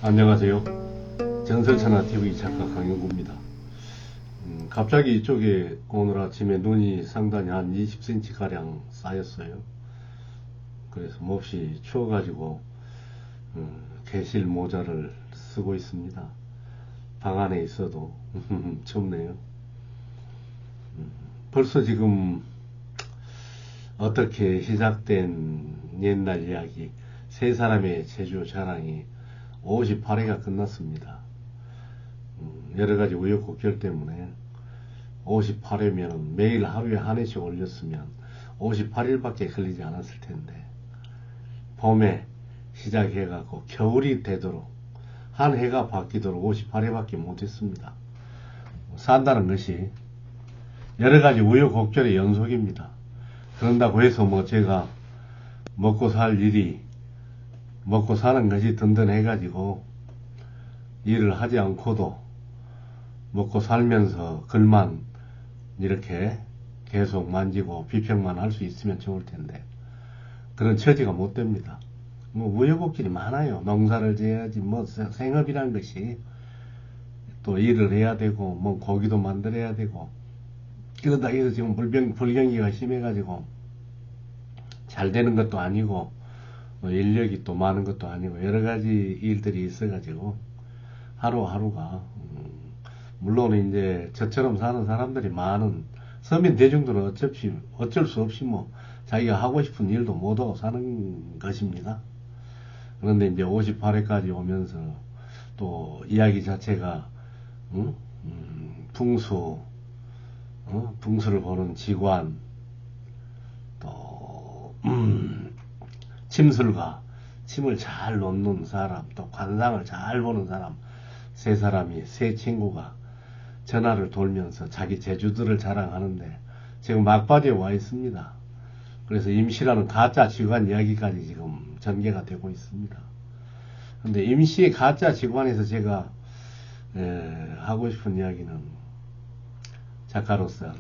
안녕하세요. 전설천하TV 작가 강영구입니다. 갑자기 이쪽에 오늘 아침에 눈이 상당히 한 20cm 가량 쌓였어요. 그래서 몹시 추워가지고 개실 모자를 쓰고 있습니다. 방 안에 있어도 춥네요. 벌써 지금 어떻게 시작된 옛날 이야기 세 사람의 제주 자랑이 58회가 끝났습니다. 여러가지 우여곡절 때문에 58회면 매일 하루에 한 회씩 올렸으면 58일밖에 걸리지 않았을 텐데 봄에 시작해갖고 겨울이 되도록 한 해가 바뀌도록 58회밖에 못했습니다. 산다는 것이 여러가지 우여곡절의 연속입니다. 그런다고 해서 제가 먹고 살 일이 먹고 사는 것이 든든해가지고 일을 하지 않고도 먹고 살면서 글만 이렇게 계속 만지고 비평만 할 수 있으면 좋을 텐데 그런 처지가 못 됩니다. 우여곡절이 많아요. 농사를 지어야지 생업이라는 것이 또 일을 해야 되고 고기도 만들어야 되고 그러다 해서 지금 불경기가 심해가지고 잘 되는 것도 아니고 인력이 또 많은 것도 아니고 여러가지 일들이 있어가지고 하루하루가 물론 이제 저처럼 사는 사람들이 많은 서민 대중들은 어쩔 수 없이 자기가 하고 싶은 일도 못하고 사는 것입니다. 그런데 이제 58회까지 오면서 또 이야기 자체가 풍수를 보는 직관 또 침술가 침을 잘 놓는 사람 또 관상을 잘 보는 사람 세 친구가 전화를 돌면서 자기 제주들을 자랑하는데 지금 막바지에 와 있습니다. 그래서 임시라는 가짜 직관 이야기까지 지금 전개가 되고 있습니다. 근데 임시의 가짜 직관에서 제가 하고 싶은 이야기는 작가로서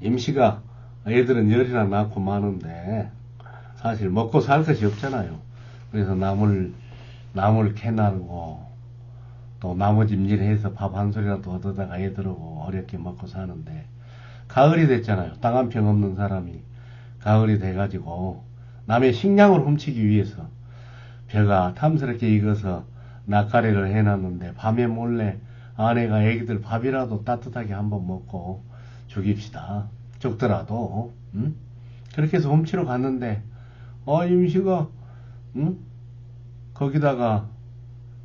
임시가 애들은 열이나 낳고 마는데 사실 먹고 살 것이 없잖아요. 그래서 나물 캐나르고 또 나무짐질해서 밥 한 소리라도 얻어다가 애들하고 어렵게 먹고 사는데 가을이 됐잖아요. 땅 한 평 없는 사람이 가을이 돼가지고 남의 식량을 훔치기 위해서 벼가 탐스럽게 익어서 낙가래를 해놨는데 밤에 몰래 아내가 애기들 밥이라도 따뜻하게 한번 먹고 죽입시다. 죽더라도 그렇게 해서 훔치러 갔는데 임시가 거기다가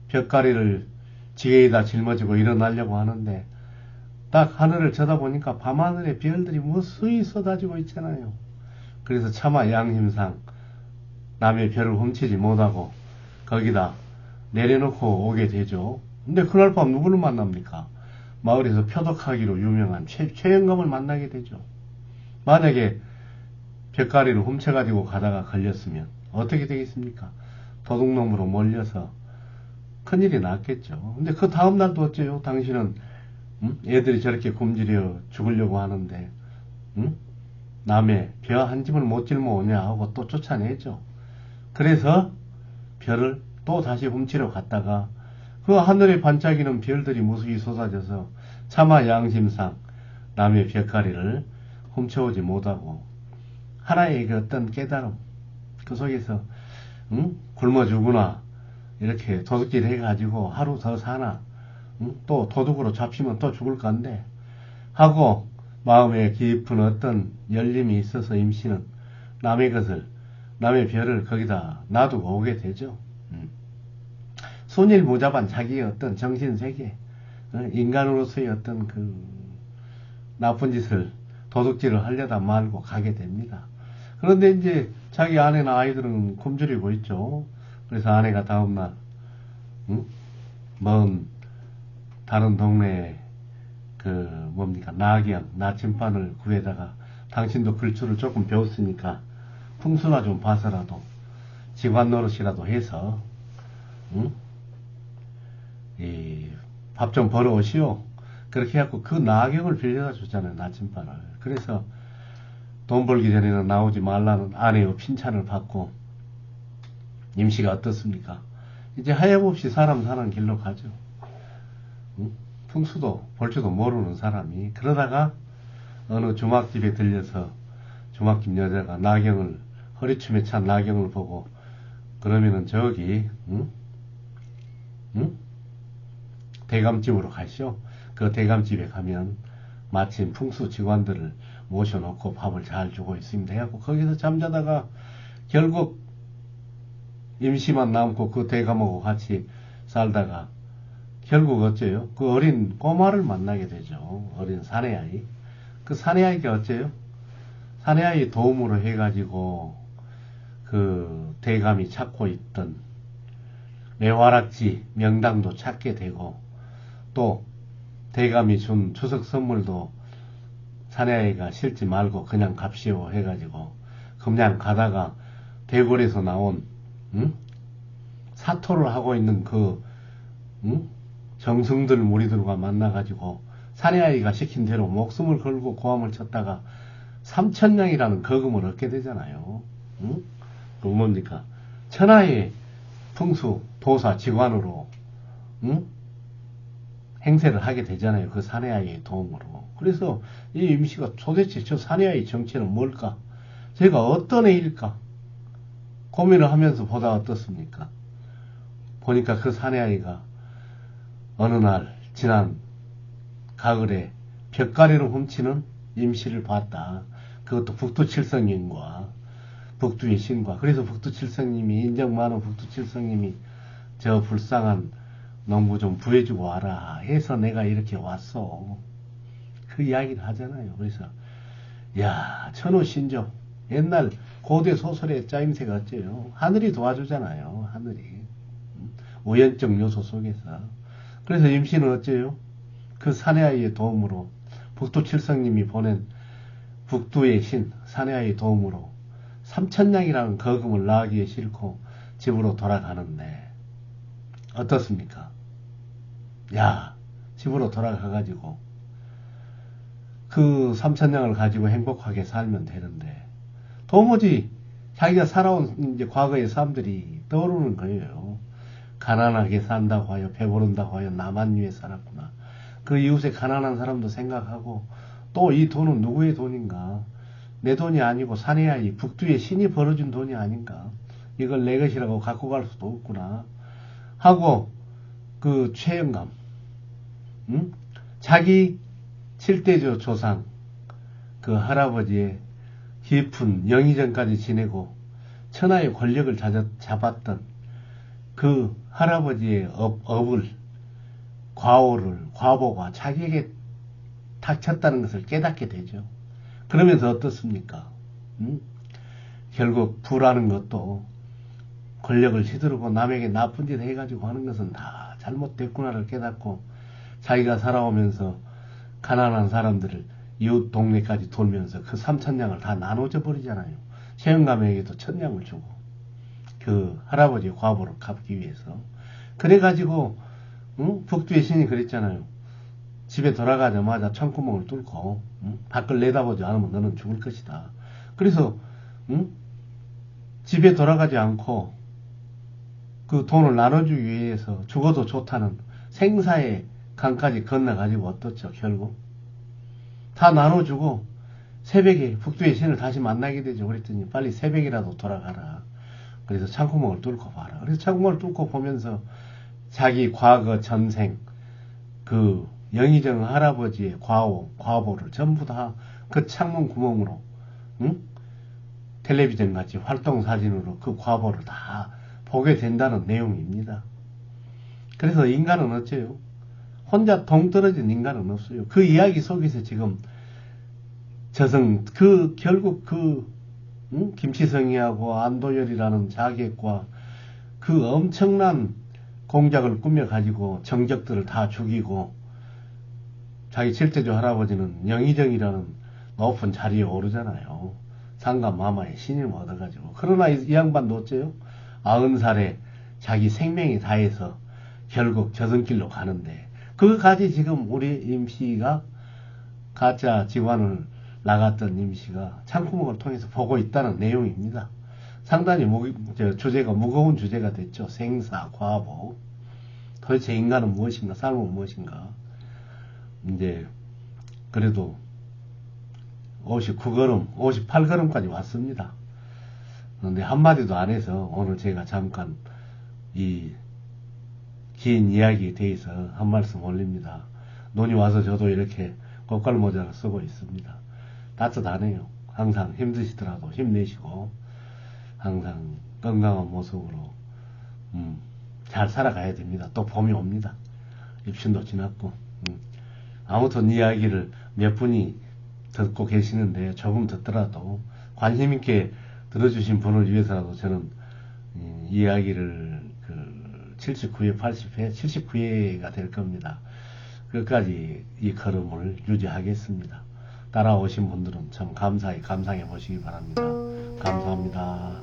벽가리를 지게에다 짊어지고 일어나려고 하는데 딱 하늘을 쳐다보니까 밤하늘에 별들이 무수히 쏟아지고 있잖아요. 그래서 차마 양심상 남의 별을 훔치지 못하고 거기다 내려놓고 오게 되죠. 근데 그날 밤 누구를 만납니까? 마을에서 표독하기로 유명한 최영감을 만나게 되죠. 만약에 벽가리를 훔쳐가지고 가다가 걸렸으면 어떻게 되겠습니까? 도둑놈으로 몰려서 큰일이 났겠죠. 근데 그 다음날도 어째요? 당신은 애들이 저렇게 굶주려 죽으려고 하는데 남의 벼 한 집을 못 짊어오냐 하고 또 쫓아내죠. 그래서 별을 또 다시 훔치러 갔다가 그 하늘에 반짝이는 별들이 무수히 쏟아져서 차마 양심상 남의 벽가리를 훔쳐오지 못하고 하나의 그 어떤 깨달음 그 속에서 굶어 죽으나 이렇게 도둑질 해가지고 하루 더 사나 또 도둑으로 잡히면 또 죽을 건데 하고 마음에 깊은 어떤 열림이 있어서 임시는 남의 별을 거기다 놔두고 오게 되죠. 순일무잡한 자기의 어떤 정신세계 인간으로서의 어떤 그 나쁜 짓을 도둑질을 하려다 말고 가게 됩니다. 그런데 이제 자기 아내나 아이들은 굶주리고 있죠. 그래서 아내가 다음날 먼 다른 동네에 낙양 나침반을 구해다가 당신도 글줄을 조금 배웠으니까 풍수나 좀 봐서라도 직관 노릇이라도 해서 밥 좀 벌어오시오. 그렇게 해갖고 그 나경을 빌려다 줬잖아요. 나침반을. 그래서 돈 벌기 전에는 나오지 말라는 아내의 핀찬을 받고 임시가 어떻습니까? 이제 하염없이 사람 사는 길로 가죠. 응? 풍수도 볼 줄도 모르는 사람이 그러다가 어느 주막집에 들려서 주막집 여자가 나경을 허리춤에 찬 나경을 보고 그러면은 저기 응? 응? 대감집으로 가시오. 그 대감집에 가면 마침 풍수 직원들을 모셔놓고 밥을 잘 주고 있습니다. 해갖고 거기서 잠자다가 결국 임시만 남고 그 대감하고 같이 살다가 결국 어째요? 그 어린 꼬마를 만나게 되죠. 어린 사내아이. 그 사내아이가 어째요? 사내아이 도움으로 해가지고 그 대감이 찾고 있던 매화락지 명당도 찾게 되고 또 대감이 준 추석 선물도 사내아이가 싫지 말고 그냥 갑시오 해가지고 그냥 가다가 대궐에서 나온 응? 사토를 하고 있는 그 응? 정승들 무리들과 만나가지고 사내아이가 시킨 대로 목숨을 걸고 고함을 쳤다가 3천냥이라는 거금을 얻게 되잖아요. 응? 그 뭡니까? 천하의 풍수 도사 직관으로 응? 행세를 하게 되잖아요. 그 사내아이의 도움으로. 그래서 이 임시가 도대체 저 사내아이 정체는 뭘까? 제가 어떤 애일까? 고민을 하면서 보다 어떻습니까? 보니까 그 사내아이가 어느 날 지난 가을에 벽가리를 훔치는 임시를 봤다. 그것도 북두칠성님과 북두의 신과. 그래서 북두칠성님이 인정 많은 북두칠성님이 저 불쌍한 농부 좀 구해주고 와라 해서 내가 이렇게 왔어. 그 이야기를 하잖아요. 그래서 야 천우신조 옛날 고대 소설의 짜임새가 어째요? 하늘이 도와주잖아요. 하늘이 우연적 요소 속에서. 그래서 임시는 어째요? 그 사내아이의 도움으로 북두칠성님이 보낸 북두의 신 사내아이의 도움으로 3천냥이라는 거금을 나기에 싣고 집으로 돌아가는데 어떻습니까? 야 집으로 돌아가가지고 그 3천냥을 가지고 행복하게 살면 되는데 도무지 자기가 살아온 이제 과거의 삶들이 떠오르는 거예요. 가난하게 산다고 하여 배부른다고 하여 나만 위해 살았구나. 그 이웃의 가난한 사람도 생각하고 또 이 돈은 누구의 돈인가? 내 돈이 아니고 사내아이 북두의 신이 벌어준 돈이 아닌가? 이걸 내 것이라고 갖고 갈 수도 없구나 하고 그 최영감 응? 자기 7대조 조상 그 할아버지의 깊은 영의정까지 지내고 천하의 권력을 잡았던 그 할아버지의 업을 과보가 자기에게 닥쳤다는 것을 깨닫게 되죠. 그러면서 어떻습니까? 결국 부라는 것도 권력을 휘두르고 남에게 나쁜 짓 해가지고 하는 것은 다 잘못됐구나를 깨닫고 자기가 살아오면서 가난한 사람들을 이웃 동네까지 돌면서 그 3천냥을 다 나눠줘 버리잖아요. 최영감에게도 1,000냥을 주고 그 할아버지 과보를 갚기 위해서. 그래가지고 북두의 신이 그랬잖아요. 집에 돌아가자마자 창구멍을 뚫고 밖을 내다보지 않으면 너는 죽을 것이다. 그래서 집에 돌아가지 않고 그 돈을 나눠주기 위해서 죽어도 좋다는 생사의 강까지 건너가지고 어떻죠? 결국 다 나눠주고 새벽에 북두의 신을 다시 만나게 되죠. 그랬더니 빨리 새벽이라도 돌아가라. 그래서 창구멍을 뚫고 봐라. 그래서 창구멍을 뚫고 보면서 자기 과거 전생 그 영의정 할아버지의 과보를 전부 다 그 창문 구멍으로 텔레비전 같이 활동 사진으로 그 과보를 다 보게 된다는 내용입니다. 그래서 인간은 어째요? 혼자 동떨어진 인간은 없어요. 그 이야기 속에서 지금 결국 김치성이하고 안도열이라는 자객과 그 엄청난 공작을 꾸며가지고 정적들을 다 죽이고 자기 7대조 할아버지는 영의정이라는 높은 자리에 오르잖아요. 상감마마의 신임을 얻어가지고. 그러나 이 양반도 어째요? 90살에 자기 생명이 다해서 결국 저승길로 가는데 그까지 지금 우리 임시가 가짜 직관을 나갔던 임시가 창구멍을 통해서 보고 있다는 내용입니다. 상당히 주제가 무거운 주제가 됐죠. 생사, 과보. 도대체 인간은 무엇인가, 삶은 무엇인가. 이제 그래도 59걸음, 58걸음까지 왔습니다. 그런데 한마디도 안 해서 오늘 제가 잠깐 이 긴 이야기에 대해서 한 말씀 올립니다. 눈이 와서 저도 이렇게 고깔 모자를 쓰고 있습니다. 따뜻하네요. 항상 힘드시더라도 힘내시고 항상 건강한 모습으로 잘 살아가야 됩니다. 또 봄이 옵니다. 입춘도 지났고 아무튼 이야기를 몇 분이 듣고 계시는데 조금 듣더라도 관심 있게 들어주신 분을 위해서라도 저는 이야기를 79회, 80회, 79회가 될 겁니다. 끝까지 이 걸음을 유지하겠습니다. 따라오신 분들은 참 감사히 감상해 보시기 바랍니다. 감사합니다.